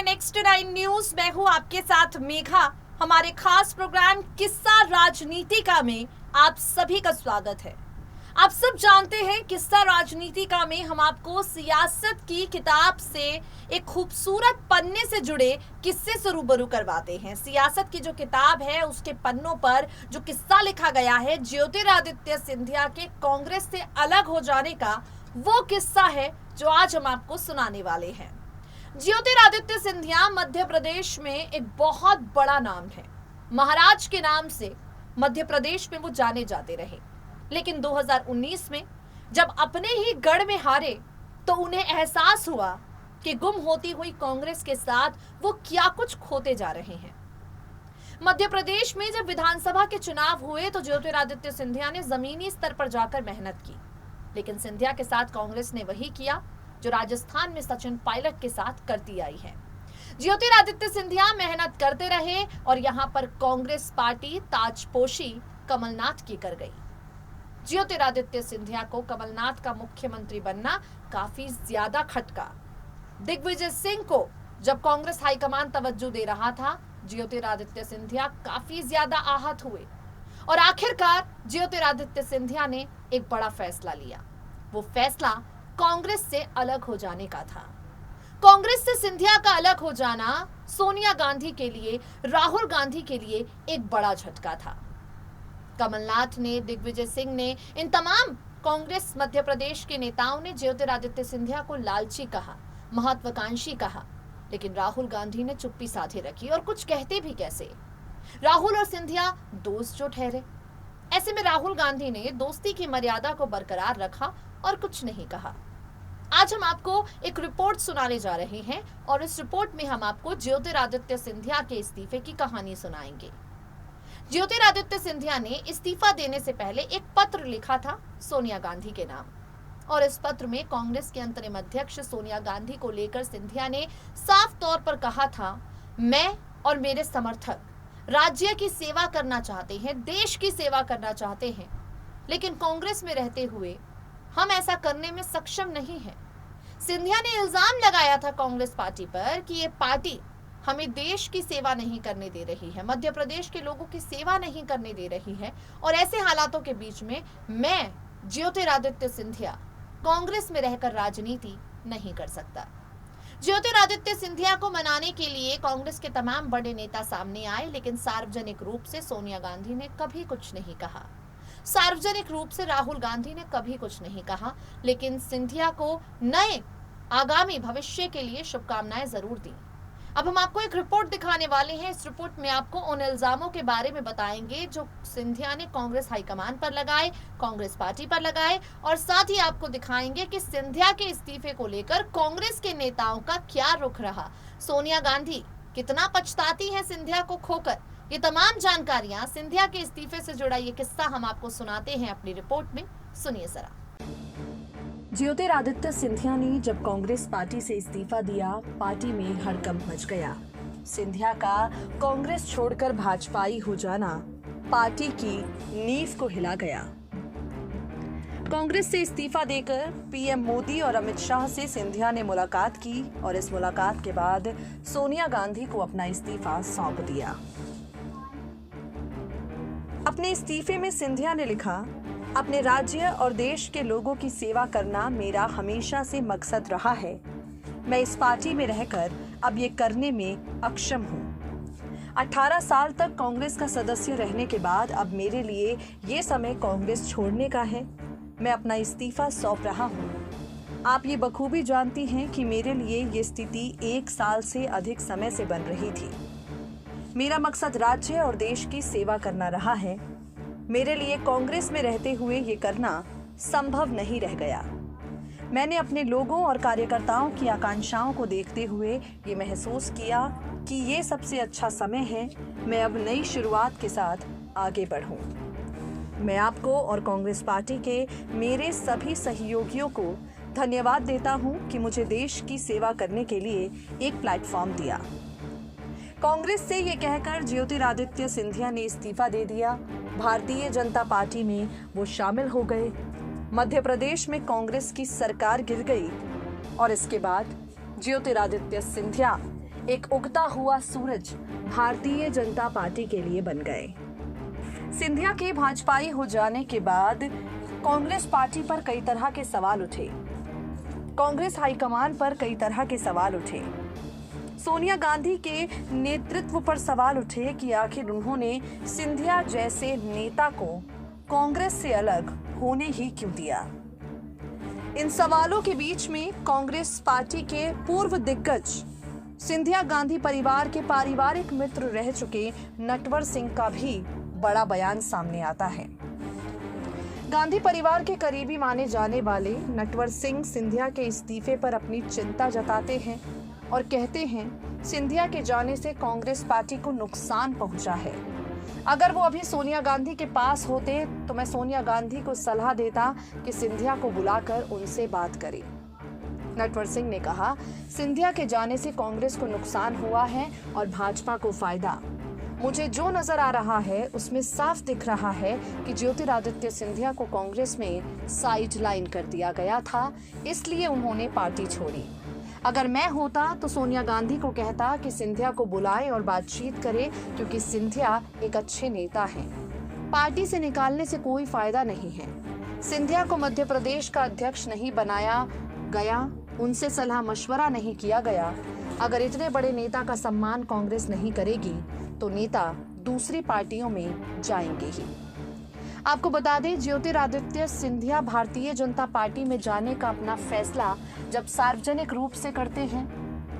Next 9 news. मैं हूं आपके साथ मेघा। हमारे खास प्रोग्राम किस्सा राजनीतिका में आप सभी का स्वागत है। आप सब जानते हैं किस्सा राजनीतिका में हम आपको सियासत की किताब से एक खूबसूरत पन्ने से जुड़े किस्से से रूबरू करवाते हैं। सियासत की जो किताब है उसके पन्नों पर जो किस्सा लिखा गया है ज्योतिरादित्य सिंधिया के कांग्रेस से अलग हो जाने का, वो किस्सा है जो आज हम आपको सुनाने वाले हैं। ज्योतिरादित्य सिंधिया मध्य प्रदेश में एक बहुत बड़ा नाम है। महाराज के नाम से मध्य प्रदेश में वो जाने जाते रहे, लेकिन 2019 में जब अपने ही गढ़ में हारे तो उन्हें एहसास हुआ कि गुम होती हुई कांग्रेस के साथ वो क्या कुछ खोते जा रहे हैं। मध्य प्रदेश में जब विधानसभा के चुनाव हुए तो ज्योतिरादित्य सिंधिया ने जमीनी स्तर पर जाकर मेहनत की, लेकिन सिंधिया के साथ कांग्रेस ने वही किया जो राजस्थान में सचिन पायलट के साथ करती आई है। ज्योतिरादित्य सिंधिया मेहनत करते रहे और यहां पर कांग्रेस पार्टी ताजपोशी कमलनाथ की कर गई। ज्योतिरादित्य सिंधिया को कमलनाथ का मुख्यमंत्री बनना काफी ज्यादा खटका। दिग्विजय सिंह को जब कांग्रेस हाईकमान तवज्जो दे रहा था, ज्योतिरादित्य सिंधिया काफी ज्यादा आहत हुए और आखिरकार ज्योतिरादित्य सिंधिया ने एक बड़ा फैसला लिया। वो फैसला कांग्रेस से अलग हो जाने का था। कांग्रेस से सिंधिया का अलग हो जाना सोनिया गांधी के लिए, राहुल गांधी के लिए एक बड़ा झटका था। कमलनाथ ने, दिग्विजय सिंह ने, इन तमाम कांग्रेस मध्य प्रदेश के नेताओं ने ज्योतिरादित्य सिंधिया को लालची कहा, महत्वाकांक्षी कहा, लेकिन राहुल गांधी ने चुप्पी साधे रखी। और कुछ कहते भी कैसे, राहुल और सिंधिया दोस्त जो ठहरे। ऐसे में राहुल गांधी ने दोस्ती की मर्यादा को बरकरार रखा और कुछ नहीं कहा। आज हम आपको एक रिपोर्ट सुनाने जा रहे हैं और इस रिपोर्ट में हम आपको ज्योतिरादित्य सिंधिया के इस्तीफे की कहानी सुनाएंगे। ज्योतिरादित्य सिंधिया ने इस्तीफा देने से पहले एक पत्र लिखा था सोनिया गांधी के नाम, और इस पत्र में कांग्रेस के अंतरिम अध्यक्ष सोनिया गांधी को लेकर सिंधिया ने साफ तौर पर कहा था, मैं और मेरे समर्थक राज्य की सेवा करना चाहते हैं, देश की सेवा करना चाहते हैं, लेकिन कांग्रेस में रहते हुए हम ऐसा करने में सक्षम नहीं है। सिंधिया ने इल्जाम लगाया था कांग्रेस पार्टी पर कि ये पार्टी हमें देश की सेवा नहीं करने दे रही है, मध्य प्रदेश के लोगों की सेवा नहीं करने दे रही है, और ऐसे हालातों के बीच में मैं ज्योतिरादित्य सिंधिया कांग्रेस में रहकर राजनीति नहीं कर सकता। ज्योतिरादित्य सिंधिया को मनाने के लिए कांग्रेस के तमाम बड़े नेता सामने आए, लेकिन सार्वजनिक रूप से सोनिया गांधी ने कभी कुछ नहीं कहा। सार्वजनिक रूप से राहुल गांधी ने कभी कुछ नहीं कहा, लेकिन सिंधिया को नए आगामी भविष्य के लिए शुभकामनाएं जरूर दी। अब हम आपको एक रिपोर्ट दिखाने वाले हैं। इस रिपोर्ट में आपको उन इल्जामों के बारे में बताएंगे जो सिंधिया ने कांग्रेस हाईकमान पर लगाए, कांग्रेस पार्टी पर लगाए, और साथ ही आपको दिखाएंगे कि सिंधिया के इस्तीफे को लेकर कांग्रेस के नेताओं का क्या रुख रहा। सोनिया गांधी कितना पछताती है सिंधिया को खोकर। ये तमाम जानकारियां सिंधिया के इस्तीफे से जुड़ा ये किस्सा हम आपको सुनाते हैं अपनी रिपोर्ट में। सुनिए जरा। ज्योतिरादित्य सिंधिया ने जब कांग्रेस पार्टी से इस्तीफा दिया, पार्टी में हड़कंप मच गया। सिंधिया का कांग्रेस छोड़कर भाजपाई हो जाना पार्टी की नींव को हिला गया। कांग्रेस से इस्तीफा देकर पीएम मोदी और अमित शाह से सिंधिया ने मुलाकात की और इस मुलाकात के बाद सोनिया गांधी को अपना इस्तीफा सौंप दिया। अपने इस्तीफे में सिंधिया ने लिखा, अपने राज्य और देश के लोगों की सेवा करना मेरा हमेशा से मकसद रहा है। मैं इस पार्टी में रहकर अब ये करने में अक्षम हूँ। 18 साल तक कांग्रेस का सदस्य रहने के बाद अब मेरे लिए ये समय कांग्रेस छोड़ने का है। मैं अपना इस्तीफा सौंप रहा हूँ। आप ये बखूबी जानती हैं कि मेरे लिए ये स्थिति 1 साल से अधिक समय से बन रही थी। मेरा मकसद राज्य और देश की सेवा करना रहा है। मेरे लिए कांग्रेस में रहते हुए ये करना संभव नहीं रह गया। मैंने अपने लोगों और कार्यकर्ताओं की आकांक्षाओं को देखते हुए ये महसूस किया कि ये सबसे अच्छा समय है। मैं अब नई शुरुआत के साथ आगे बढ़ूं। मैं आपको और कांग्रेस पार्टी के मेरे सभी सहयोगियों को धन्यवाद देता हूं कि मुझे देश की सेवा करने के लिए एक प्लेटफॉर्म दिया। कांग्रेस से ये कहकर ज्योतिरादित्य सिंधिया ने इस्तीफा दे दिया। भारतीय जनता पार्टी में वो शामिल हो गए। मध्य प्रदेश में कांग्रेस की सरकार गिर गई और इसके बाद ज्योतिरादित्य सिंधिया एक उगता हुआ सूरज भारतीय जनता पार्टी के लिए बन गए। सिंधिया के भाजपाई हो जाने के बाद कांग्रेस पार्टी पर कई तरह के सवाल उठे। कांग्रेस हाईकमान पर कई तरह के सवाल उठे। सोनिया गांधी के नेतृत्व पर सवाल उठे कि आखिर उन्होंने सिंधिया जैसे नेता को कांग्रेस से अलग होने ही क्यों दिया। इन सवालों के बीच में कांग्रेस पार्टी के पूर्व दिग्गज सिंधिया गांधी परिवार के पारिवारिक मित्र रह चुके नटवर सिंह का भी बड़ा बयान सामने आता है। गांधी परिवार के करीबी माने जाने वाले नटवर सिंह सिंधिया के इस्तीफे पर अपनी चिंता जताते हैं और कहते हैं सिंधिया के जाने से कांग्रेस पार्टी को नुकसान पहुंचा है। अगर वो अभी सोनिया गांधी के पास होते तो मैं सोनिया गांधी को सलाह देता कि सिंधिया को बुलाकर उनसे बात करें। नटवर सिंह ने कहा, सिंधिया के जाने से कांग्रेस को नुकसान हुआ है और भाजपा को फायदा। मुझे जो नजर आ रहा है उसमें साफ दिख रहा है कि ज्योतिरादित्य सिंधिया को कांग्रेस में साइड लाइन कर दिया गया था, इसलिए उन्होंने पार्टी छोड़ी। अगर मैं होता तो सोनिया गांधी को कहता कि सिंधिया को बुलाए और बातचीत करे, क्योंकि सिंधिया एक अच्छे नेता हैं। पार्टी से निकालने से कोई फायदा नहीं है। सिंधिया को मध्य प्रदेश का अध्यक्ष नहीं बनाया गया, उनसे सलाह मशवरा नहीं किया गया। अगर इतने बड़े नेता का सम्मान कांग्रेस नहीं करेगी तो नेता दूसरी पार्टियों में जाएंगे ही। आपको बता दें, ज्योतिरादित्य सिंधिया भारतीय जनता पार्टी में जाने का अपना फैसला जब सार्वजनिक रूप से करते हैं,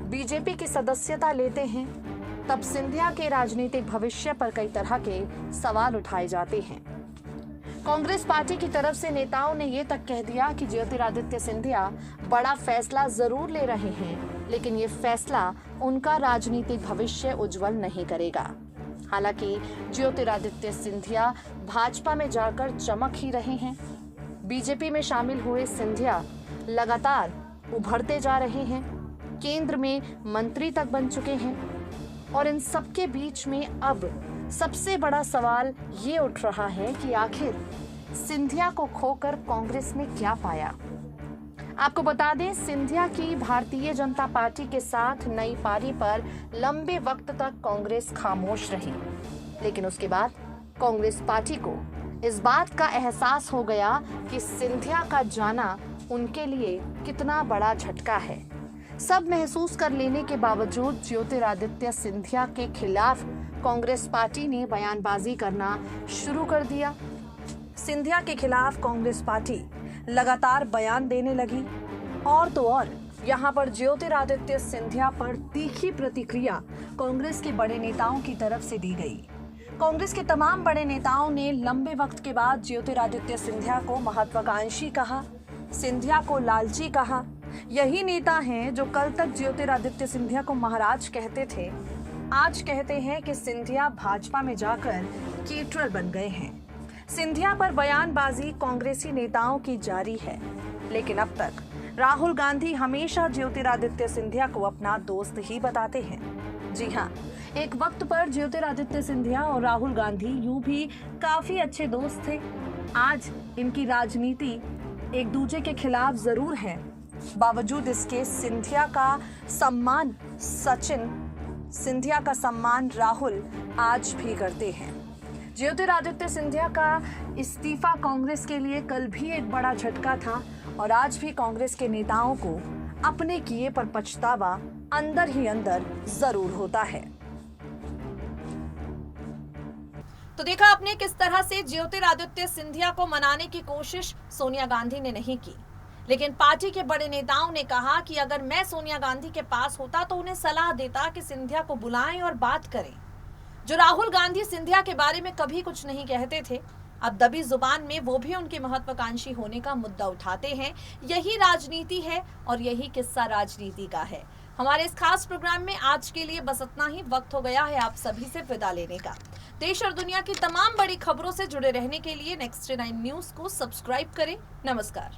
बीजेपी की सदस्यता लेते हैं, तब सिंधिया के राजनीतिक भविष्य पर कई तरह के सवाल उठाए जाते हैं। कांग्रेस पार्टी की तरफ से नेताओं ने ये तक कह दिया कि ज्योतिरादित्य सिंधिया बड़ा फैसला जरूर ले रहे हैं, लेकिन ये फैसला उनका राजनीतिक भविष्य उज्जवल नहीं करेगा। हालांकि ज्योतिरादित्य सिंधिया भाजपा में जाकर चमक ही रहे हैं। बीजेपी में शामिल हुए सिंधिया लगातार उभरते जा रहे हैं, केंद्र में मंत्री तक बन चुके हैं और इन सबके बीच में अब सबसे बड़ा सवाल ये उठ रहा है कि आखिर सिंधिया को खोकर कांग्रेस ने क्या पाया। आपको बता दें, सिंधिया की भारतीय जनता पार्टी के साथ नई पारी पर लंबे वक्त तक कांग्रेस खामोश रही, लेकिन उसके बाद कांग्रेस पार्टी को इस बात का एहसास हो गया कि सिंधिया का जाना उनके लिए कितना बड़ा झटका है। सब महसूस कर लेने के बावजूद ज्योतिरादित्य सिंधिया के खिलाफ कांग्रेस पार्टी ने बयानबाजी करना शुरू कर दिया। सिंधिया के खिलाफ कांग्रेस पार्टी लगातार बयान देने लगी और तो और यहाँ पर ज्योतिरादित्य सिंधिया पर तीखी प्रतिक्रिया कांग्रेस के बड़े नेताओं की तरफ से दी गई। कांग्रेस के तमाम बड़े नेताओं ने लंबे वक्त के बाद ज्योतिरादित्य सिंधिया को महत्वाकांक्षी कहा, सिंधिया को लालची कहा। यही नेता हैं जो कल तक ज्योतिरादित्य सिंधिया को महाराज कहते थे, आज कहते हैं कि सिंधिया भाजपा में जाकर केटरर बन गए हैं। सिंधिया पर बयानबाजी कांग्रेसी नेताओं की जारी है, लेकिन अब तक राहुल गांधी हमेशा ज्योतिरादित्य सिंधिया को अपना दोस्त ही बताते हैं। जी हाँ, एक वक्त पर ज्योतिरादित्य सिंधिया और राहुल गांधी यूं भी काफी अच्छे दोस्त थे। आज इनकी राजनीति एक दूसरे के खिलाफ जरूर है, बावजूद इसके सिंधिया का सम्मान सचिन, सिंधिया का सम्मान राहुल आज भी करते हैं। ज्योतिरादित्य सिंधिया का इस्तीफा कांग्रेस के लिए कल भी एक बड़ा झटका था और आज भी कांग्रेस के नेताओं को अपने किए पर पछतावा अंदर ही अंदर जरूर होता है। तो देखा आपने किस तरह से ज्योतिरादित्य सिंधिया को मनाने की कोशिश सोनिया गांधी ने नहीं की, लेकिन पार्टी के बड़े नेताओं ने कहा कि अगर मैं सोनिया गांधी के पास होता तो उन्हें सलाह देता कि सिंधिया को बुलाएं और बात करें। जो राहुल गांधी सिंधिया के बारे में कभी कुछ नहीं कहते थे, अब दबी जुबान में वो भी उनके महत्वाकांक्षी होने का मुद्दा उठाते हैं। यही राजनीति है और यही किस्सा राजनीति का है। हमारे इस खास प्रोग्राम में आज के लिए बस इतना ही। वक्त हो गया है आप सभी से विदा लेने का। देश और दुनिया की तमाम बड़ी खबरों से जुड़े रहने के लिए नेक्स्ट 9 न्यूज को सब्सक्राइब करें। नमस्कार।